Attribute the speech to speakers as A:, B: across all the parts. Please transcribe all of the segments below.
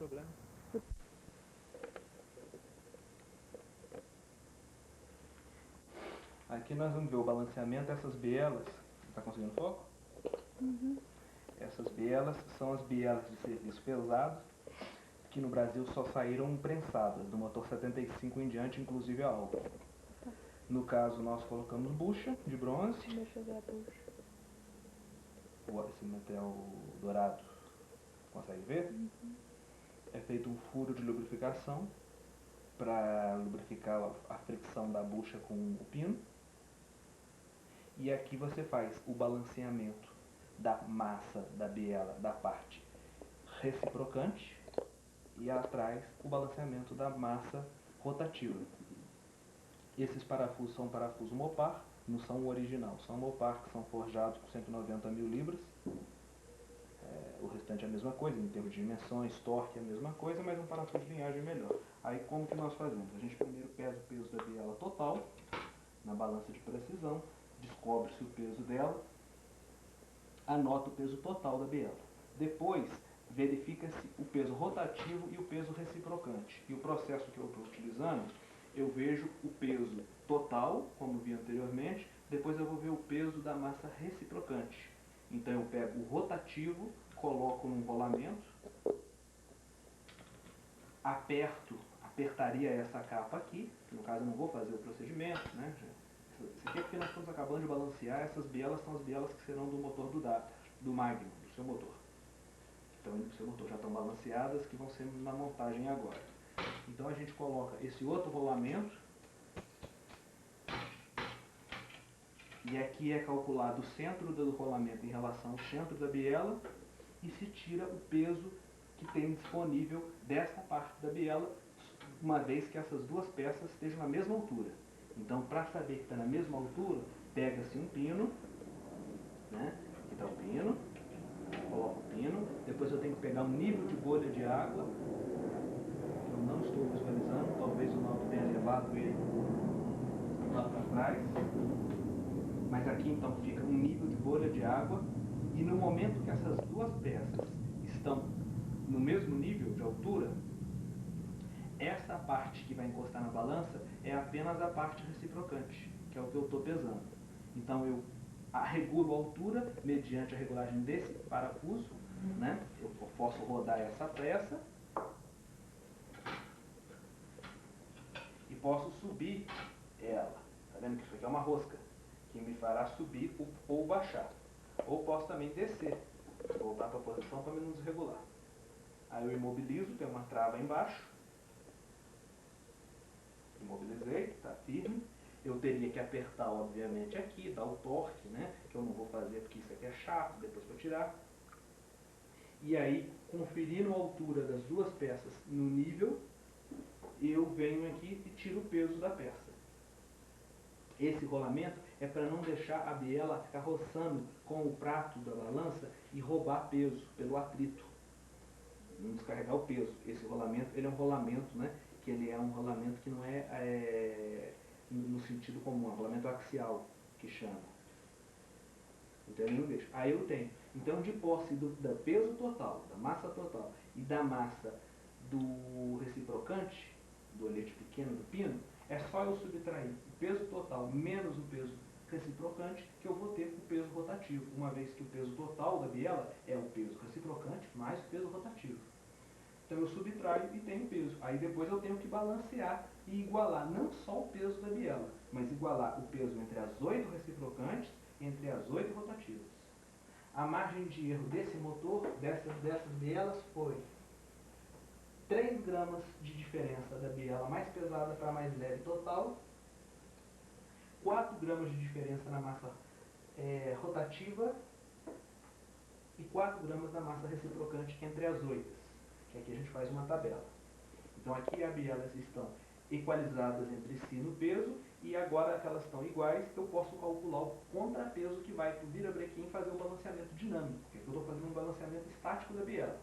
A: problema. Aqui nós vamos ver o balanceamento dessas bielas. Está conseguindo foco?
B: Uhum.
A: Essas bielas são as bielas de serviço pesado, que no Brasil só saíram prensadas, do motor 75 em diante, inclusive a álcool. No caso, nós colocamos bucha de bronze.
B: Deixa eu ver a bucha.
A: Esse material dourado, consegue ver?
B: Uhum.
A: É feito um furo de lubrificação para lubrificar a fricção da bucha com o pino. E aqui você faz o balanceamento da massa da biela da parte reciprocante e atrás o balanceamento da massa rotativa. Esses parafusos são parafusos Mopar, não são o original, são Mopar, que são forjados com 190 mil libras. O restante é a mesma coisa, em termos de dimensões, torque é a mesma coisa, mas um parafuso de linhagem melhor. Aí como que nós fazemos? A gente primeiro pesa o peso da biela total, na balança de precisão, descobre-se o peso dela, anota o peso total da biela. Depois, verifica-se o peso rotativo e o peso reciprocante. E o processo que eu estou utilizando, eu vejo o peso total, como vi anteriormente, depois eu vou ver o peso da massa reciprocante. Então eu pego o rotativo, coloco num rolamento, apertaria essa capa aqui, que no caso eu não vou fazer o procedimento, né? Isso aqui é porque nós estamos acabando de balancear, essas bielas são as bielas que serão do motor do Data, do Magnum, do seu motor. Então, o seu motor já estão balanceadas, que vão ser na montagem agora. Então a gente coloca esse outro rolamento, e aqui é calculado o centro do rolamento em relação ao centro da biela, e se tira o peso que tem disponível desta parte da biela, uma vez que essas duas peças estejam na mesma altura. Então, para saber que está na mesma altura, pega-se um pino, né? Aqui está o pino, coloco o pino, depois eu tenho que pegar um nível de bolha de água, que eu não estou visualizando, talvez o Nauto tenha levado ele lá para trás, mas aqui então fica um nível de bolha de água, e no momento que essas duas peças estão no mesmo nível de altura, essa parte que vai encostar na balança é apenas a parte reciprocante, que é o que eu estou pesando. Então eu regulo a altura mediante a regulagem desse parafuso, né? Eu posso rodar essa peça e posso subir ela. Está vendo que isso aqui é uma rosca, que me fará subir ou baixar. Ou posso também descer, voltar para a posição para me não desregular. Aí eu imobilizo, tem uma trava embaixo. Imobilizei, está firme. Eu teria que apertar, obviamente, aqui, dar o torque, né? Que eu não vou fazer porque isso aqui é chato, depois para tirar. E aí, conferindo a altura das duas peças no nível, eu venho aqui e tiro o peso da peça. Esse rolamento é para não deixar a biela ficar roçando com o prato da balança e roubar peso pelo atrito. Não descarregar o peso. Esse rolamento, ele é um rolamento, né? Que ele é um rolamento que não é no sentido comum, é um rolamento axial, que chama. Então ele não deixa. Aí eu tenho. Então, de posse do peso total, da massa total e da massa do reciprocante, do olhete pequeno do pino, é só eu subtrair o peso total menos o peso reciprocante, que eu vou ter o peso rotativo, uma vez que o peso total da biela é o peso reciprocante mais o peso rotativo. Então eu subtraio e tenho peso. Aí depois eu tenho que balancear e igualar não só o peso da biela, mas igualar o peso entre as 8 reciprocantes e entre as 8 rotativas. A margem de erro desse motor, dessas bielas, foi 3 gramas de diferença da biela mais pesada para a mais leve total, 4 gramas de diferença na massa rotativa e 4 gramas da massa reciprocante entre as 8. Que aqui a gente faz uma tabela. Então aqui as bielas estão equalizadas entre si no peso, e agora que elas estão iguais, eu posso calcular o contrapeso que vai para o virabrequim fazer o balanceamento dinâmico, porque eu estou fazendo um balanceamento estático da biela.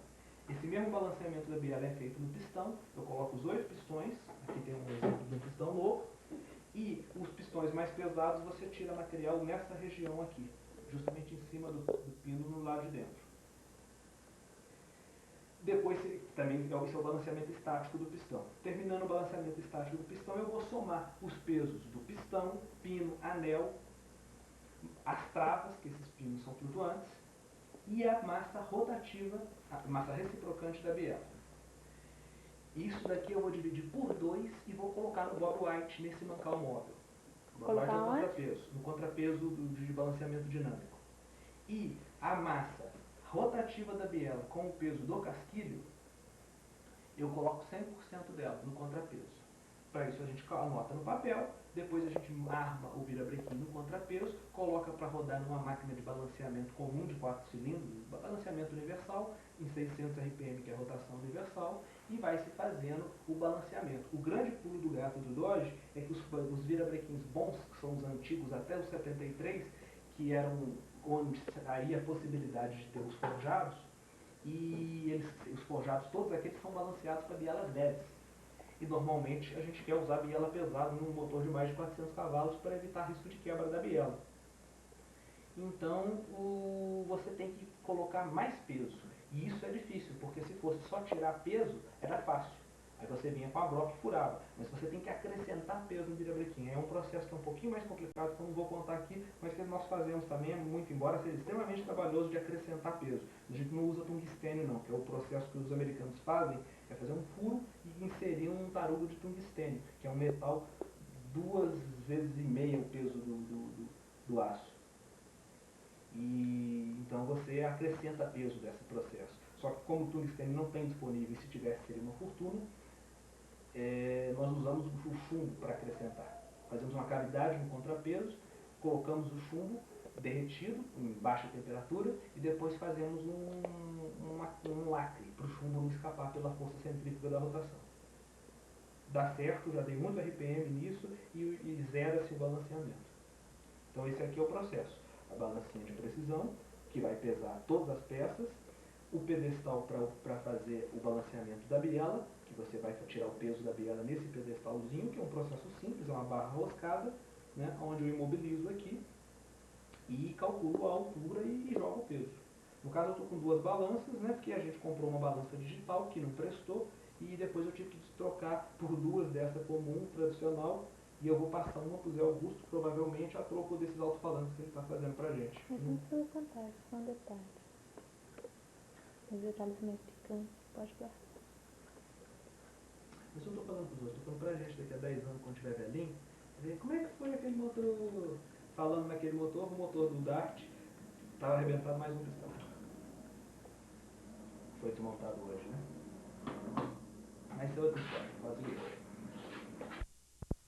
A: Esse mesmo balanceamento da biela é feito no pistão, eu coloco os 8 pistões, aqui tem um exemplo de um pistão novo, e os pistões mais pesados você tira material nessa região aqui, justamente em cima do pino no lado de dentro. Depois, também esse é o balanceamento estático do pistão. Terminando o balanceamento estático do pistão, eu vou somar os pesos do pistão, pino, anel, as travas, que esses pinos são flutuantes, e a massa rotativa, a massa reciprocante da biela. Isso daqui eu vou dividir por 2 e vou colocar no Bob White, nesse mancal móvel. O Bob White é o contrapeso, no contrapeso de balanceamento dinâmico. E a massa rotativa da biela com o peso do casquilho, eu coloco 100% dela no contrapeso. Para isso a gente anota no papel, depois a gente arma o virabrequim no contrapeso, coloca para rodar numa máquina de balanceamento comum de 4 cilindros, balanceamento universal, em 600 RPM, que é a rotação universal, e vai se fazendo o balanceamento. O grande pulo do gato do Dodge é que os virabrequins bons, que são os antigos até os 73, que eram onde aí a possibilidade de ter os forjados, e os forjados todos aqueles são balanceados para bielas leves. E normalmente a gente quer usar biela pesada num motor de mais de 400 cavalos para evitar risco de quebra da biela. Então você tem que colocar mais peso. E isso é difícil, porque se fosse só tirar peso, era fácil. Aí você vinha com a broca e furava. Mas você tem que acrescentar peso no virabrequim. É um processo que é um pouquinho mais complicado, que eu não vou contar aqui, mas que nós fazemos também, muito embora seja extremamente trabalhoso de acrescentar peso. A gente não usa tungstênio não, que é o processo que os americanos fazem, é fazer um furo e inserir um tarugo de tungstênio, que é um metal 2,5 vezes o peso do aço. E então você acrescenta peso desse processo. Só que como o tungstênio não tem disponível, e se tivesse seria uma fortuna, nós usamos o chumbo para acrescentar. Fazemos uma cavidade no contrapeso, colocamos o chumbo derretido em baixa temperatura e depois fazemos um lacre para o chumbo não escapar pela força centrífuga da rotação. Dá certo, já dei muito RPM nisso e zera-se o balanceamento. Então esse aqui é o processo. A balancinha de precisão, que vai pesar todas as peças, o pedestal para fazer o balanceamento da biela, que você vai tirar o peso da biela nesse pedestalzinho, que é um processo simples, é uma barra roscada, né, onde eu imobilizo aqui e calculo a altura e jogo o peso. No caso eu estou com 2 balanças, né, porque a gente comprou uma balança digital que não prestou e depois eu tive que trocar por 2 dessa comum, tradicional, e eu vou passar uma para o Zé Augusto, provavelmente a troco desses alto-falantes que ele está fazendo para a gente.
B: Mas não precisa contar, só um detalhe. Os detalhes meio picantes, pode guardar.
A: Mas eu não estou falando para os outros, estou falando para a gente daqui a 10 anos, quando tiver velhinho, ver como é que foi aquele motor, falando naquele motor, o motor do Dart estava arrebentado mais um pistão. Foi desmontado hoje, né?